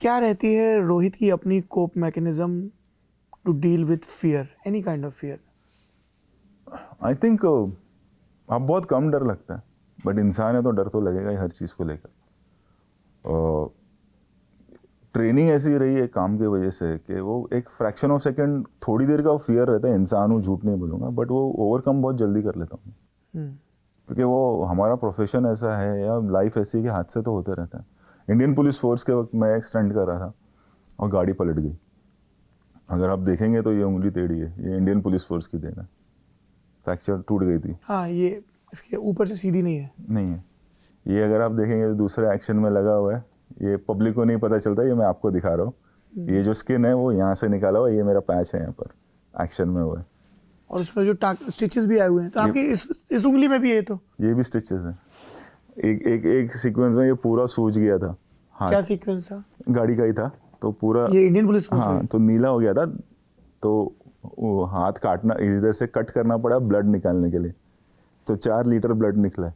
क्या रहती है रोहित की अपनी cope mechanism to deal with fear, any kind of fear? I think अब बहुत कम डर लगता है, बट इंसान है तो डर तो लगेगा ही हर चीज़ को लेकर। ट्रेनिंग ऐसी रही है काम की वजह से कि वो एक फ्रैक्शन ऑफ सेकंड थोड़ी देर का फियर रहता है। इंसान हूँ, झूठ नहीं बोलूँगा, बट वो ओवरकम बहुत जल्दी कर लेता हूँ। क्योंकि वो हमारा प्रोफेशन ऐसा है या लाइफ ऐसी कि हादसे तो होते रहते हैं। इंडियन पुलिस फोर्स के वक्त मैं एक स्टंट कर रहा था और गाड़ी पलट गई। अगर आप देखेंगे तो ये उंगली टेढ़ी है, ये इंडियन पुलिस फोर्स की देन है। फ्रैक्चर टूट गई थी। हाँ, ये इसके ऊपर से सीधी नहीं है। नहीं है ये, अगर आप देखेंगे तो दूसरे एक्शन में लगा हुआ है। ये पब्लिक को नहीं पता चलता, ये मैं आपको दिखा रहा हूँ। ये जो स्किन है वो यहाँ से निकाला हुआ, ये मेरा पैच है यहाँ पर एक्शन में हुआ है। और उसमें जो स्टिचेस भी आए हुए हैं, तो आपकी इस उंगली में भी है तो? ये भी स्टिचेस है। एक सीक्वेंस में ये पूरा सूज गया था। हाँ, क्या सीक्वेंस था? गाड़ी का ही था तो पूरा। ये इंडियन पुलिस फोर्स हाँ, है? तो नीला हो गया था, तो वो हाथ काटना, इधर से कट करना पड़ा ब्लड निकालने के लिए, तो 4 लीटर ब्लड निकला है।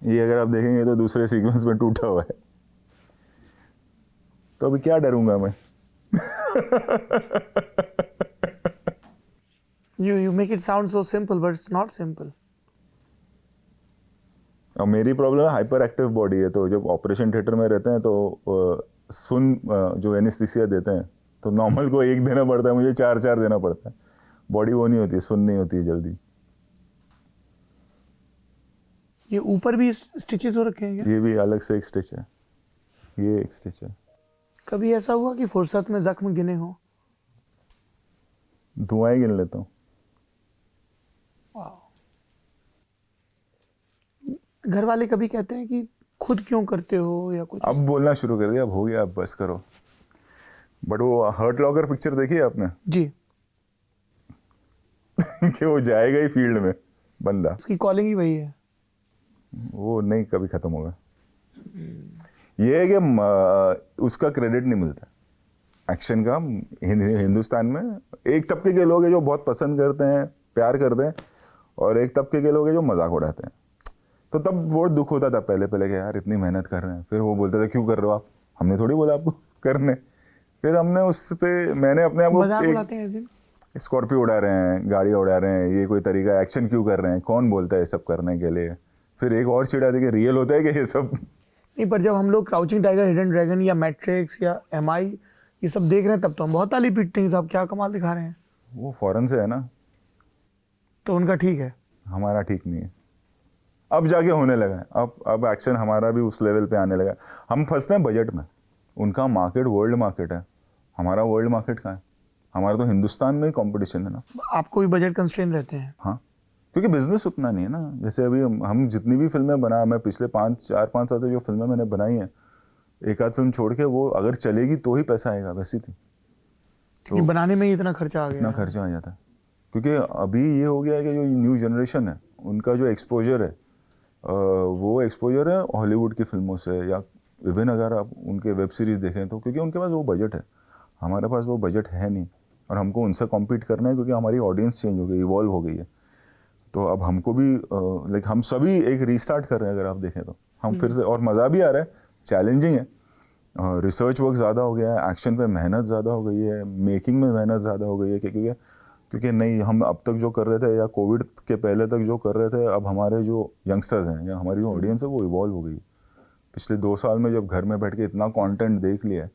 ये अगर आप देखेंगे तो दूसरे सीक्वेंस में टूटा हुआ है। तो अभी क्या डरूंगा मैं? You make it sound so simple, but it's not simple. और मेरी प्रॉब्लम है हाइपर एक्टिव बॉडी है, तो जब ऑपरेशन थिएटर में रहते हैं तो जो एनेस्थीसिया देते हैं तो नॉर्मल को 1 देना पड़ता है, मुझे 4 देना पड़ता है। बॉडी वो नहीं होती, सुन नहीं होती जल्दी। ये ऊपर भी स्टिचेस हो रखे हैं क्या? ये भी अलग से एक स्टिच है, ये एक स्टिच है। कभी ऐसा हुआ कि फुर्सत में जख्म गिने हो? धुआं गिन लेता हूँ। घर वाले कभी कहते हैं कि खुद क्यों करते हो या कुछ? अब बोलना शुरू कर दिया, अब हो गया, अब बस करो। बट वो हर्ट लॉकर पिक्चर देखी है आपने? जी। कि वो जाएगा ही फील्ड में बंदा, उसकी कॉलिंग ही वही है। वो नहीं कभी खत्म होगा। ये है कि उसका क्रेडिट नहीं मिलता एक्शन का। हिंदुस्तान में एक तबके के लोग हैं जो बहुत पसंद करते हैं, प्यार करते हैं, और एक तबके के लोग हैं जो मजाक उड़ाते हैं। तो तब बहुत दुख होता था पहले कि यार इतनी मेहनत कर रहे हैं। फिर वो बोलते थे क्यों कर रहे हो आप, हमने थोड़ी बोला आपको करने। फिर हमने उस पे, मैंने अपने आप को, स्कॉर्पियो उड़ा रहे हैं, गाड़ियाँ उड़ा रहे हैं, ये कोई तरीका? एक्शन क्यों कर रहे हैं? कौन बोलता है ये सब करने के लिए? फिर एक और चिढ़ा थी कि रियल होता है कि ये सब नहीं। पर जब हम लोग क्राउचिंग टाइगर, हिडन ड्रैगन या मैट्रिक्स या MI ये सब देख रहे हैं, तब तो हम बहुत ताली पीटते हैं, साहब क्या कमाल दिखा रहे हैं। वो फॉरेन से है ना, तो उनका ठीक है, हमारा ठीक नहीं है। अब जाके होने लगा है, अब एक्शन हमारा भी उस लेवल पे आने लगा है। हम फंसते हैं बजट में। उनका मार्केट वर्ल्ड मार्केट है, हमारा वर्ल्ड मार्केट कहाँ है? हमारा तो हिंदुस्तान में ही कंपटीशन है ना। आपको भी बजट कंस्ट्रेन रहते हैं? हाँ, क्योंकि बिजनेस उतना नहीं है ना। जैसे अभी हम जितनी भी फिल्में बना, मैं पिछले 5 साल से जो फिल्में मैंने बनाई हैं, एक आध फिल्म छोड़ के, वो अगर चलेगी तो ही पैसा आएगा, वैसी थी। तो बनाने में ही इतना खर्चा आ गया, इतना खर्चा आ जाता है। क्योंकि अभी ये हो गया है कि जो न्यू जनरेशन है उनका जो एक्सपोजर है, वो एक्सपोजर है हॉलीवुड की फिल्मों से, या इवन अगर आप उनके वेब सीरीज़ देखें तो, क्योंकि उनके पास वो बजट है, हमारे पास वो बजट है नहीं, और हमको उनसे कॉम्पीट करना है क्योंकि हमारी ऑडियंस चेंज हो गई, इवॉल्व हो गई है। तो अब हमको भी लाइक हम सभी एक रीस्टार्ट कर रहे हैं। अगर आप देखें तो हम फिर से, और मज़ा भी आ रहा है, चैलेंजिंग है। रिसर्च वर्क ज़्यादा हो गया है, एक्शन पे मेहनत ज़्यादा हो गई है, मेकिंग में मेहनत ज़्यादा हो गई है। क्योंकि नहीं, हम अब तक जो कर रहे थे या कोविड के पहले तक जो कर रहे थे, अब हमारे जो यंगस्टर्स हैं या हमारी जो ऑडियंस है वो इवॉल्व हो गई। पिछले 2 साल में जब घर में बैठ के इतना कंटेंट देख लिया है,